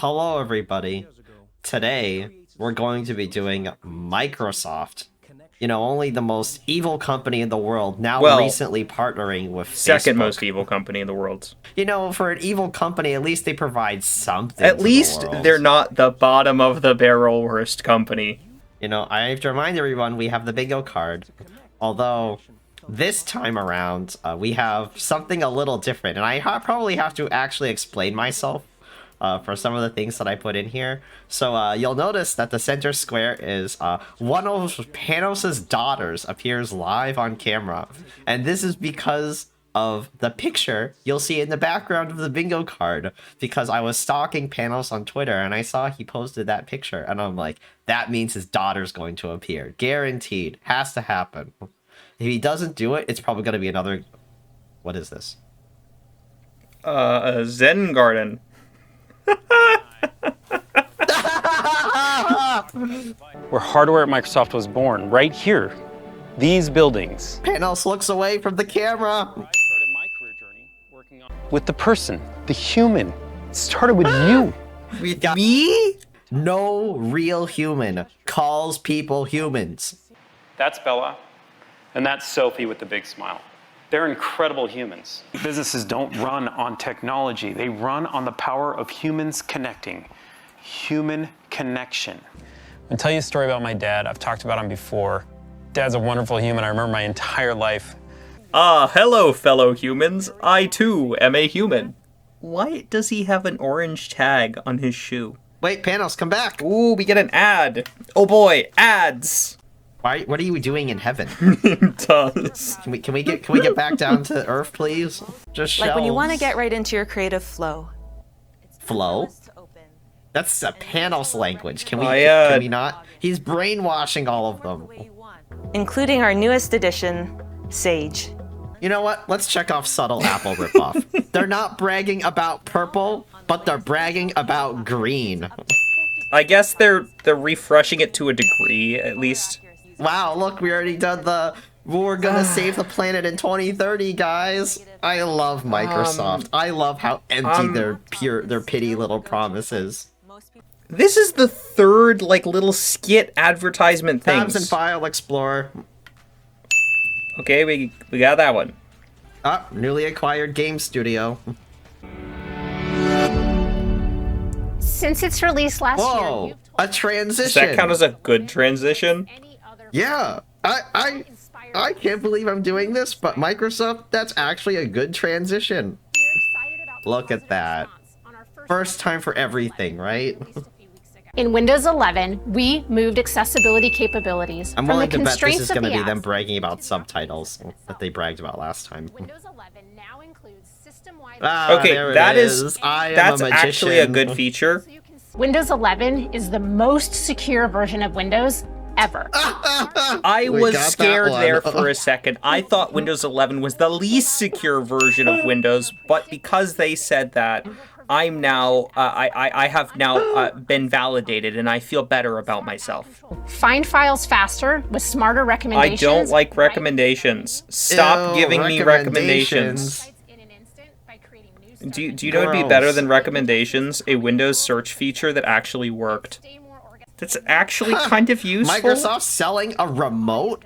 Hello everybody. Today, we're going to be doing Microsoft. You know, only the most evil company in the world, now recently partnering with second Facebook. most evil company in the world. You know, for an evil company, at least they provide something At to least the world. they're not the bottom of the barrel worst company. You know, I have to remind everyone we have the bingo card. Although, this time around, we have something a little different. And I probably have to actually explain myself for some of the things that I put in here. So you'll notice that the center square is one of Panos' daughters appears live on camera. And this is because of the picture you'll see in the background of the bingo card, because I was stalking Panos on Twitter and I saw he posted that picture and I'm like, that means his daughter's going to appear. Guaranteed. Has to happen. If he doesn't do it, it's probably going to be another... What is this? A Zen garden. Where hardware at Microsoft was born, right here. These buildings. Panos looks away from the camera. I started my career journey working on with the person, the human. It started with you. With me? No real human calls people humans. That's Bella, and that's Sophie with the big smile. They're incredible humans. Businesses don't run on technology. They run on the power of humans connecting. Human connection. I'll tell you a story about my dad. I've talked about him before. Dad's a wonderful human. I remember my entire life. Hello, fellow humans. I, too, am a human. Why does he have an orange tag on his shoe? Wait, Panos, come back. Ooh, we get an ad. Oh boy, ads. Why? What are you doing in heaven? It does. Can we get back down to Earth, please? Just like when you shelves. want to get right into your creative flow. Flow? That's a Panos language. Can we? I, can we not? He's brainwashing all of them. Including our newest addition, Sage. You know what? Let's check off subtle Apple ripoff. They're not bragging about purple, but they're bragging about green. I guess they're refreshing it to a degree, at least. Wow, look, we already done the we're gonna save the planet in 2030, guys. I love Microsoft. I love how empty their petty little promises. This is the third, like, little skit advertisement thing. Tabs and File Explorer. Okay, we got that one. Ah, newly acquired game studio. Since its release last Whoa, year, a transition. Does that count as a good transition? Yeah, I can't believe I'm doing this, but Microsoft, that's actually a good transition. Look at that. First time for everything, right? in Windows 11, we moved accessibility capabilities I'm from the willing to bet this constraints is of going to the be them apps. bragging about subtitles that they bragged about last time. Windows 11 now includes system-wide. Okay, there it that's a actually a magician. good feature. Windows 11 is the most secure version of Windows ever. I We was got that scared one. there for a second. I thought Windows 11 was the least secure version of Windows, but because they said that, I'm now, I have now been validated, and I feel better about myself. Find files faster with smarter I recommendations. don't like recommendations. Stop Ew, giving me recommendations. In an instant by creating new Do you stuff. know it'd be better Gross. than recommendations? A Windows search feature that actually worked. Stay more organized. That's actually kind of useful. Microsoft selling a remote?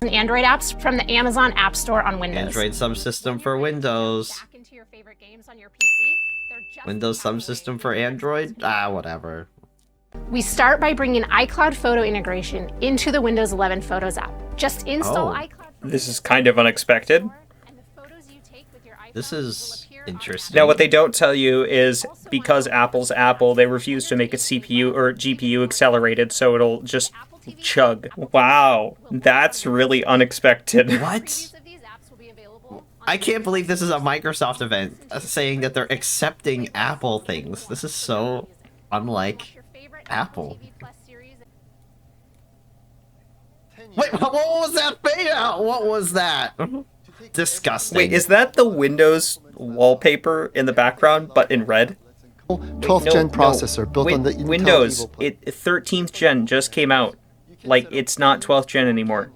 Android apps from the Amazon App Store on Windows. Android subsystem for Windows. Back into your favorite games on your PC. They're just Windows subsystem for Android? Ah, whatever. We start by bringing iCloud photo integration into the Windows 11 Photos app. Just install Oh. iCloud. This is kind of unexpected. And the photos you take with your iPhone This will is appear on interesting. Now, what they don't tell you is because Apple's Apple, they refuse to make a CPU or GPU accelerated, so it'll just chug. Wow, that's really unexpected. What? These apps will be available on I can't believe this is a Microsoft event saying that they're accepting Apple things. This is so unlike your favorite Apple. TV Plus series. Wait, what was that fade out? What was that? Disgusting. Wait, is that the Windows wallpaper in the background, but in red? 12th gen processor built on the Intel Windows, Evo platform. 13th gen just came out. Like, it's not 12th gen anymore.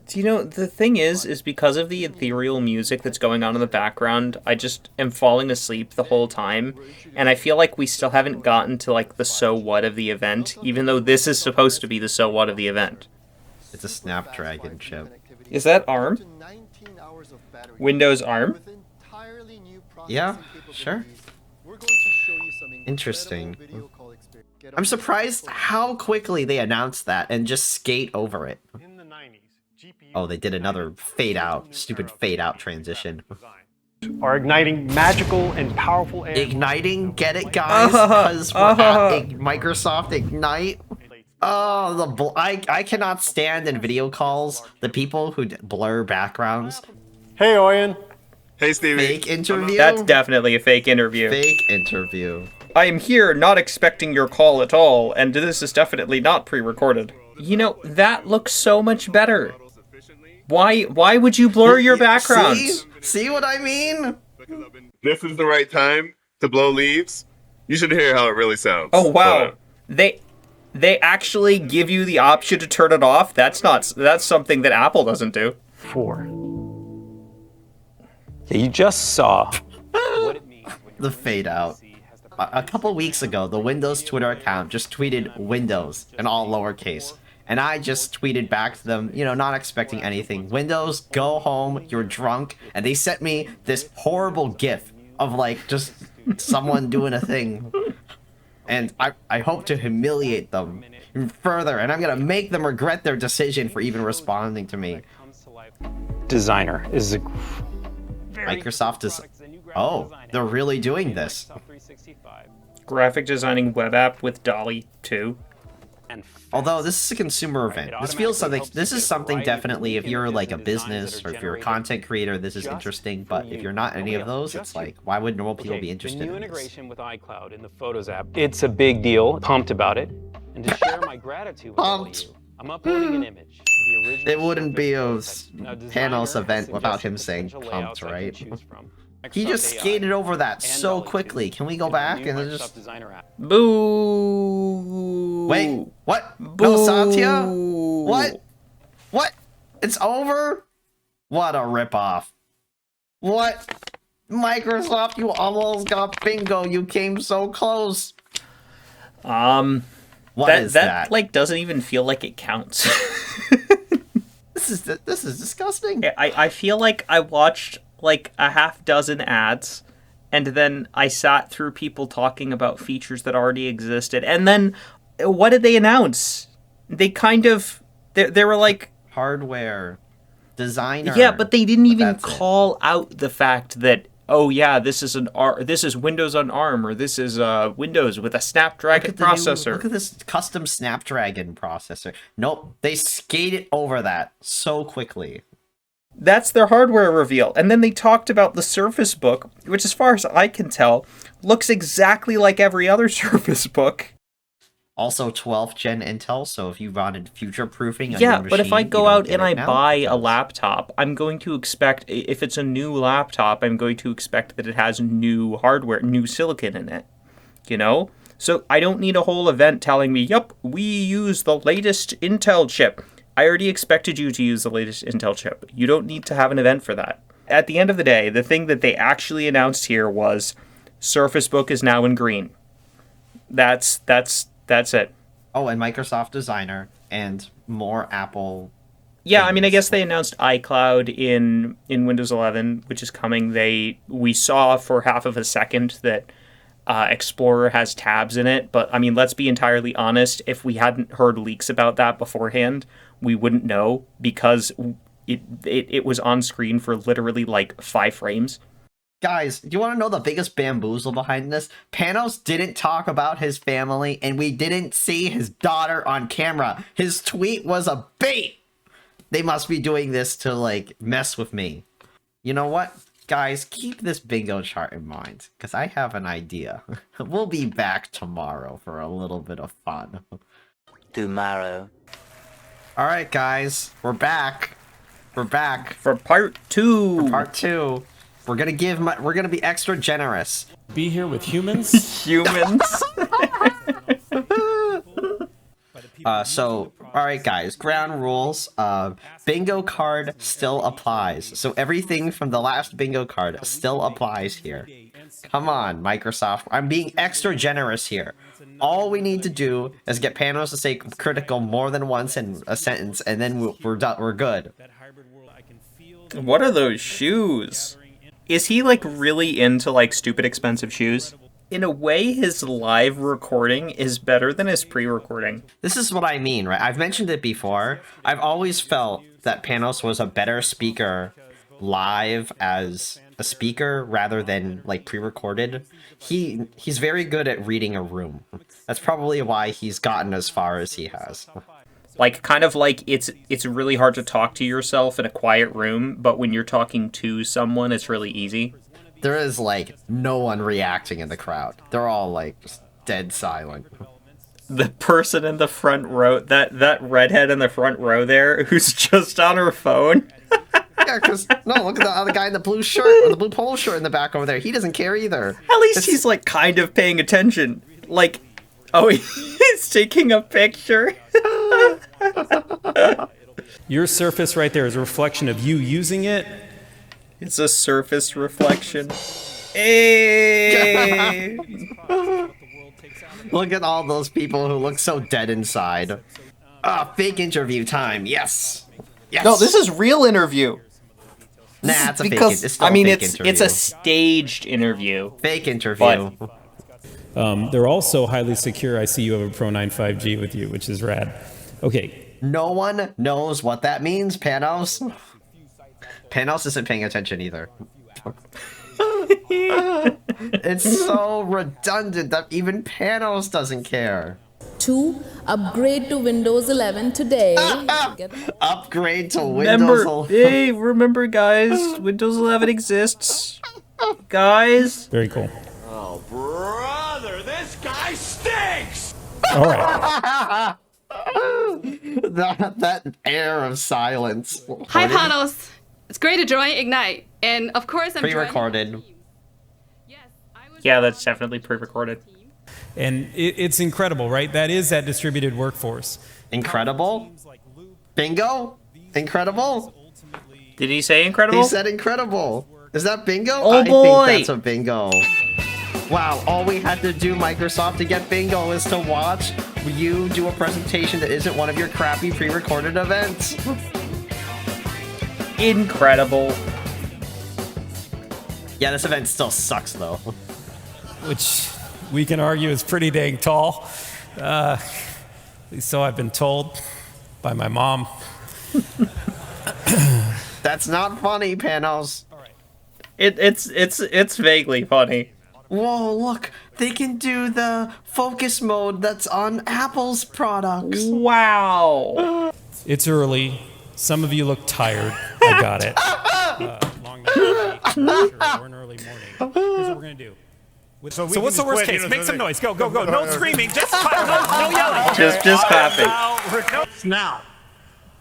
Do you know, the thing is because of the ethereal music that's going on in the background, I just am falling asleep the whole time, and I feel like we still haven't gotten to, like, the so what of the event, even though this is supposed to be the so what of the event. It's a Snapdragon chip. Is that ARM? Windows ARM? Yeah, sure. Interesting. I'm surprised how quickly they announced that and just skate over it. Oh, they did another fade out, stupid fade out transition. Are igniting magical and powerful AI. Igniting, get it, guys? Because we're at Microsoft Ignite. Oh, I cannot stand in video calls the people who blur backgrounds. Hey, Oyen. Hey, Stevie. Fake interview? That's definitely a fake interview. Fake interview. I am here not expecting your call at all, and this is definitely not pre-recorded. You know, that looks so much better. Why would you blur your backgrounds? See what I mean? This is the right time to blow leaves. You should hear how it really sounds. Oh wow. They actually give you the option to turn it off? That's something that Apple doesn't do. 4. Yeah, you just saw what it means when The fade out. A couple weeks ago, the Windows Twitter account just tweeted Windows in all lowercase. And I just tweeted back to them, you know, not expecting anything. Windows, go home, you're drunk. And they sent me this horrible gif of, like, just someone doing a thing. And I hope to humiliate them further. And I'm going to make them regret their decision for even responding to me. Designer is a Microsoft is... Oh, they're really doing this. Graphic designing web app with DALL-E 2. Although this is a consumer event, this feels something. This is something definitely. If you're like a business or if you're a content creator, this is interesting. But if you're not any of those, it's like, why would normal people be interested The new in this? integration with iCloud in the Photos app. It's a big deal. Pumped about it. And to share my gratitude with all of you, I'm uploading an image. The original It wouldn't be a Now, Panos Designer event without him suggested saying potential pumped, layouts I can right? choose from. He just Microsoft skated AI over that and so DALL-E quickly. 2 Can we go in the back new and then Microsoft just... Designer app. Boo! Wait, what? Boo! No, Satya? What? What? It's over? What a ripoff. What? Microsoft, you almost got bingo. You came so close. What is that? Like doesn't even feel like it counts. This is disgusting. I feel like I watched like a half dozen ads, and then I sat through people talking about features that already existed, and then what did they announce? They kind of they were like Hardware. Designer. yeah, but they didn't even That's it. call out the fact that oh yeah, this is Windows on ARM, or this is Windows with a Snapdragon processor. Look at this custom Snapdragon processor. Nope, they skated over that so quickly. That's their hardware reveal. And then they talked about the Surface Book, which as far as I can tell, looks exactly like every other Surface Book. Also 12th gen Intel, so if you wanted future proofing on Yeah, your machine, but if I you go don't out get and it I now buy a because- laptop, I'm going to expect, if it's a new laptop, I'm going to expect that it has new hardware, new silicon in it. You know? So I don't need a whole event telling me, yup, we use the latest Intel chip. I already expected you to use the latest Intel chip. You don't need to have an event for that. At the end of the day, the thing that they actually announced here was Surface Book is now in green. That's it. Oh, and Microsoft Designer and more Apple. Yeah, I mean, I guess they announced iCloud in Windows 11, which is coming. We saw for half of a second that Explorer has tabs in it, but I mean, let's be entirely honest. If we hadn't heard leaks about that beforehand, we wouldn't know because it was on screen for literally like 5 frames. Guys, do you want to know the biggest bamboozle behind this? Panos didn't talk about his family, and we didn't see his daughter on camera. His tweet was a bait! They must be doing this to, like, mess with me. You know what? Guys, keep this bingo chart in mind, because I have an idea. We'll be back tomorrow for a little bit of fun. Tomorrow. Alright, guys, we're back. We're back. For part 2. For part 2. We're gonna be extra generous. Be here with humans. Humans. So Alright guys, ground rules. Bingo card still applies. So everything from the last bingo card still applies here. Come on, Microsoft. I'm being extra generous here. All we need to do is get Panos to say critical more than once in a sentence, and then we're done. We're good. What are those shoes? Is he like really into like stupid expensive shoes? In a way, his live recording is better than his pre-recording. This is what I mean, right? I've mentioned it before. I've always felt that Panos was a better speaker live as a speaker rather than like pre-recorded. He's very good at reading a room. That's probably why he's gotten as far as he has. Like, kind of like it's really hard to talk to yourself in a quiet room, but when you're talking to someone, it's really easy. There is, like, no one reacting in the crowd. They're all, like, just dead silent. The person in the front row, that redhead in the front row there, who's just on her phone. Yeah, because, no, look at the other guy in the blue shirt, or the blue polo shirt in the back over there. He doesn't care either. At least he's, like, kind of paying attention. Like, oh, he's taking a picture. Your surface right there is a reflection of you using it. It's a surface reflection. Hey! Look at all those people who look so dead inside. Ah, fake interview time. Yes. Yes. No, this is real interview. Nah, it's a because, fake. It's still I mean, a fake it's interview. a staged interview. Fake interview. They're also highly secure. I see you have a Pro 9 5G with you, which is rad. Okay. No one knows what that means, Panos. Panos isn't paying attention either. It's so redundant that even Panos doesn't care. 2. Upgrade to Windows 11 today. Upgrade to Windows 11. Remember guys, Windows 11 exists. Guys. Very cool. Oh, brother, this guy stinks! All right. that air of silence. Hi, Panos. It's great to join Ignite. And of course, I'm pre-recorded. Yeah, that's definitely pre-recorded. And it's incredible, right? That is that distributed workforce. Incredible? Bingo? Incredible? Did he say incredible? He said incredible. Is that bingo? Oh, boy. I think that's a bingo. Wow, all we had to do, Microsoft, to get bingo is to watch you do a presentation that isn't one of your crappy pre-recorded events. Incredible. Yeah, this event still sucks, though. Which we can argue is pretty dang tall. At least so I've been told by my mom. That's not funny, Panos. It's vaguely funny. Whoa, look, they can do the focus mode that's on Apple's products. Wow. It's early. Some of you look tired. I got it. Long night, or an early morning. Here's what we're going to do. So what's the worst case? Make some noise. Go. No screaming. Just no yelling. Just clapping. Now.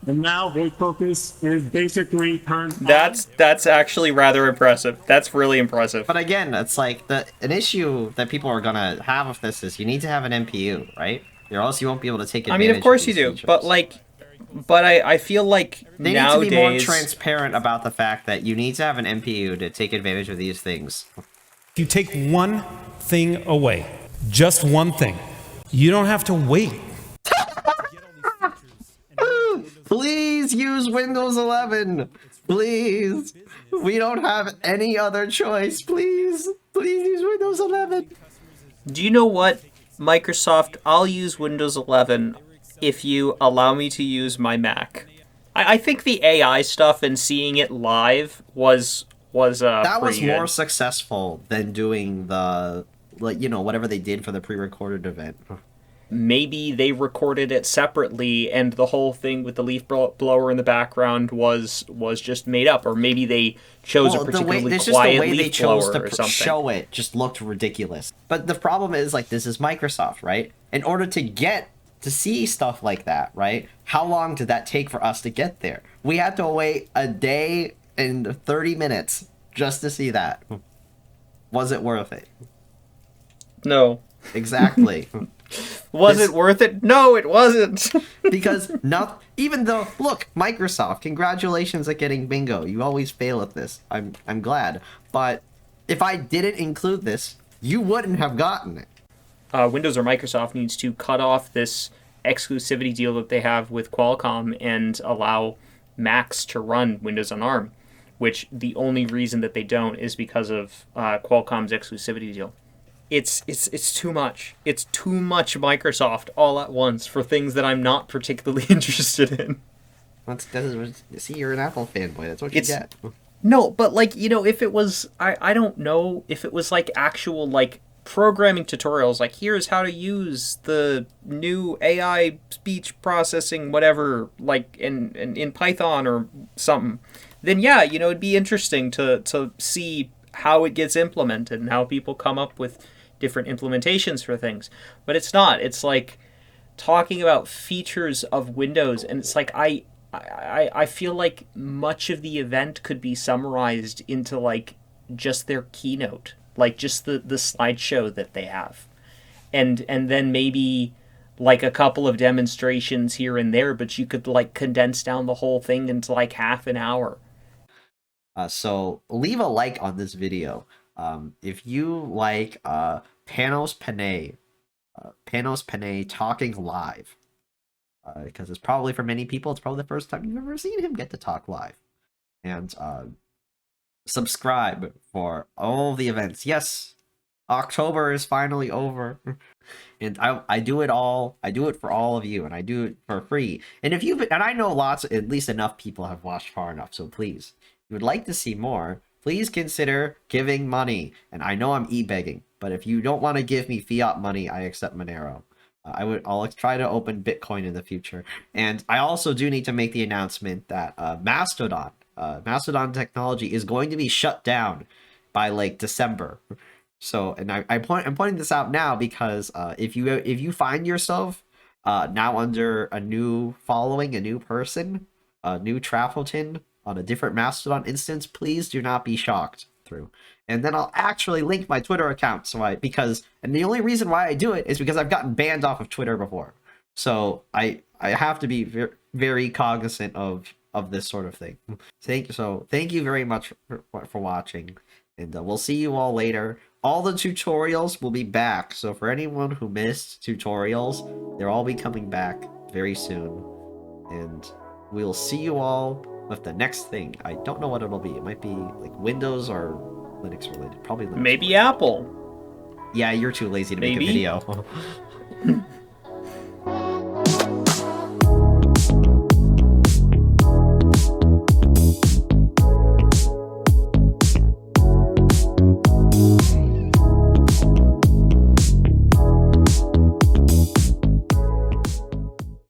And now voice focus is basically turned on. That's actually rather impressive. That's really impressive. But again, it's like an issue that people are gonna have with this is you need to have an NPU, right? Or else you won't be able to take advantage. I mean, of course you do, features. but I feel like they nowadays need to be more transparent about the fact that you need to have an NPU to take advantage of these things. If you take one thing away, just one thing, you don't have to wait. Please use Windows 11. Please. We don't have any other choice. Please. Please use Windows 11. Do you know what, Microsoft? I'll use Windows 11 if you allow me to use my Mac. I think the AI stuff and seeing it live was that was pretty more good. successful than doing the, like, you know, whatever they did for the pre-recorded event. Maybe they recorded it separately and the whole thing with the leaf blower in the background was just made up, or maybe they chose a particularly quiet leaf blower or something. Show it just looked ridiculous. But the problem is, like, this is Microsoft, right? In order to get to see stuff like that, right? How long did that take for us to get there? We had to wait a day and 30 minutes just to see that. Was it worth it? No. Exactly. Was it worth it? No, it wasn't. Because not even though, look, Microsoft, congratulations at getting bingo. You always fail at this. I'm glad. But if I didn't include this, you wouldn't have gotten it. Windows or Microsoft needs to cut off this exclusivity deal that they have with Qualcomm and allow Macs to run Windows on ARM, which the only reason that they don't is because of Qualcomm's exclusivity deal. It's too much. It's too much Microsoft all at once for things that I'm not particularly interested in. See, you're an Apple fanboy. That's what you get. No, but like, you know, if it was, I don't know, if it was like actual like programming tutorials, like here's how to use the new AI speech processing, whatever, like in Python or something, then yeah, you know, it'd be interesting to see how it gets implemented and how people come up with different implementations for things. But it's not. It's like talking about features of Windows, and it's like I feel like much of the event could be summarized into like just their keynote, like just the slideshow that they have, and then maybe like a couple of demonstrations here and there, but you could like condense down the whole thing into like half an hour. So leave a like on this video if you like Panos Panay talking live, because it's probably, for many people, it's probably the first time you've ever seen him get to talk live. And subscribe for all the events. Yes, October is finally over. And I do it all. I do it for all of you, and I do it for free. And if you, and I know at least enough people have watched far enough, so please, if you would like to see more, please consider giving money. And I know I'm e-begging, but if you don't want to give me fiat money, I accept Monero. I'll try to open Bitcoin in the future. And I also do need to make the announcement that Mastodon technology is going to be shut down by like December. So, and I'm pointing this out now because if you find yourself now under a new following, a new person, a new Traffleton on a different Mastodon instance, please do not be shocked through. And then I'll actually link my Twitter account, and the only reason why I do it is because I've gotten banned off of Twitter before. So I have to be very cognizant of this sort of thing. Thank you very much for watching, and we'll see you all later. All the tutorials will be back, so for anyone who missed tutorials, they'll all be coming back very soon. And we'll see you all with the next thing. I don't know what it'll be. It might be like Windows or Linux related. Probably Linux maybe related. Apple. Yeah, you're too lazy to make a video.